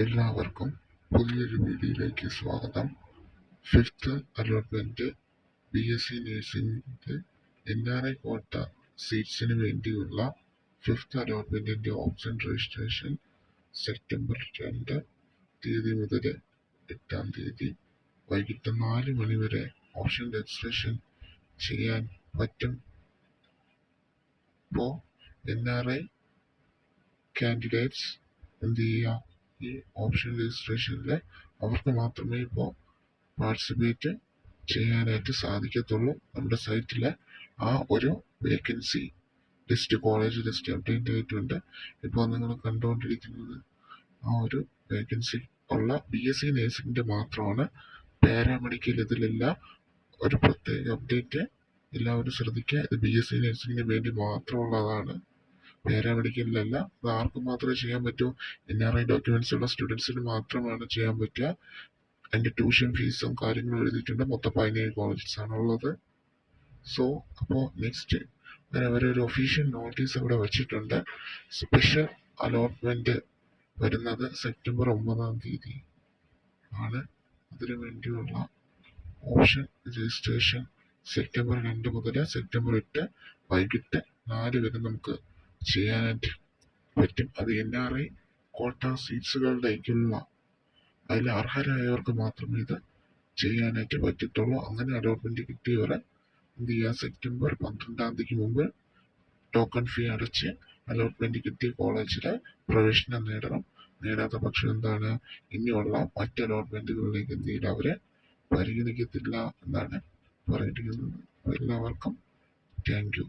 എല്ലാവർക്കും പുതിയൊരു വീഡിയോയിലേക്ക് സ്വാഗതം. ഫിഫ്ത്ത് അലോട്ട്മെന്റ് BSc നഴ്സിംഗിന്റെ NRI കോട്ട സീറ്റ്സിന് വേണ്ടിയുള്ള ഫിഫ്ത്ത് അലോട്ട്മെന്റിന്റെ ഓപ്ഷൻ രജിസ്ട്രേഷൻ സെപ്റ്റംബർ 2 തീയതി മുതൽ 8 തീയതി വൈകിട്ട് 4 മണി വരെ ഓപ്ഷൻ രജിസ്ട്രേഷൻ ചെയ്യാൻ പറ്റും. ഇപ്പോൾ NRI കാൻഡിഡേറ്റ്സ് എന്ത് ചെയ്യുക, ഈ ഓപ്ഷൻ രജിസ്ട്രേഷനിൽ അവർക്ക് മാത്രമേ ഇപ്പോൾ പാർട്ടിസിപ്പേറ്റ് ചെയ്യാനായിട്ട് സാധിക്കത്തുള്ളൂ. നമ്മുടെ സൈറ്റിൽ ആ ഒരു vacancy list, college list update ആയിട്ടുണ്ട്. ഇപ്പോൾ നിങ്ങൾ കണ്ടുകൊണ്ടിരിക്കുന്നത് ആ ഒരു വേക്കൻസി ഉള്ള BSc നഴ്സിംഗിൻ്റെ മാത്രമാണ്. പാരാമെഡിക്കൽ ഇതിലില്ല. ഒരു പ്രത്യേക അപ്ഡേറ്റ് എല്ലാവരും ശ്രദ്ധിക്കുക, ഇത് BSc നഴ്സിംഗിന് വേണ്ടി മാത്രമുള്ളതാണ്. പാരാമെഡിക്കലിലല്ല. അത് ആർക്കും മാത്രമേ ചെയ്യാൻ പറ്റൂ. NRI ഡോക്യുമെന്റ്സ് ഉള്ള സ്റ്റുഡൻസിന് മാത്രമാണ് ചെയ്യാൻ പറ്റുക. അതിൻ്റെ ട്യൂഷൻ ഫീസും കാര്യങ്ങളും എഴുതിയിട്ടുണ്ട്. മൊത്തം 17 കോളേജസ് ആണുള്ളത്. അപ്പോൾ നെക്സ്റ്റ് അവരൊരു ഒഫീഷ്യൽ നോട്ടീസ് ഇവിടെ വെച്ചിട്ടുണ്ട്. സ്പെഷ്യൽ അലോട്ട്മെന്റ് വരുന്നത് സെപ്റ്റംബർ 9 തീയതി ആണ്. അതിനു വേണ്ടിയുള്ള ഓപ്ഷൻ രജിസ്ട്രേഷൻ സെപ്റ്റംബർ 2 മുതൽ സെപ്റ്റംബർ 8 വൈകിട്ട് 4 വരെ നമുക്ക് ചെയ്യാനായിട്ട് പറ്റും. അത് NRI കോട്ട സീറ്റ്സുകളിലേക്കുള്ള അതിൽ അർഹരായവർക്ക് മാത്രമേ ഇത് ചെയ്യാനായിട്ട് പറ്റത്തുള്ളൂ. അങ്ങനെ അലോട്ട്മെന്റ് കിട്ടിയവർ എന്ത് ചെയ്യുക, സെപ്റ്റംബർ 12 തീയതിക്ക് മുമ്പ് ടോക്കൺ ഫീ അടച്ച് അലോട്ട്മെന്റ് കിട്ടിയ കോളേജിൽ പ്രവേശനം നേടണം. നേടാത്ത പക്ഷം എന്താണ്, ഇനിയുള്ള മറ്റ് അലോട്ട്മെന്റുകളിലേക്ക് എന്ത് ചെയ്യില്ല, അവരെ പരിഗണിക്കത്തില്ല എന്നാണ് പറഞ്ഞിരിക്കുന്നത്. എല്ലാവർക്കും താങ്ക് യു.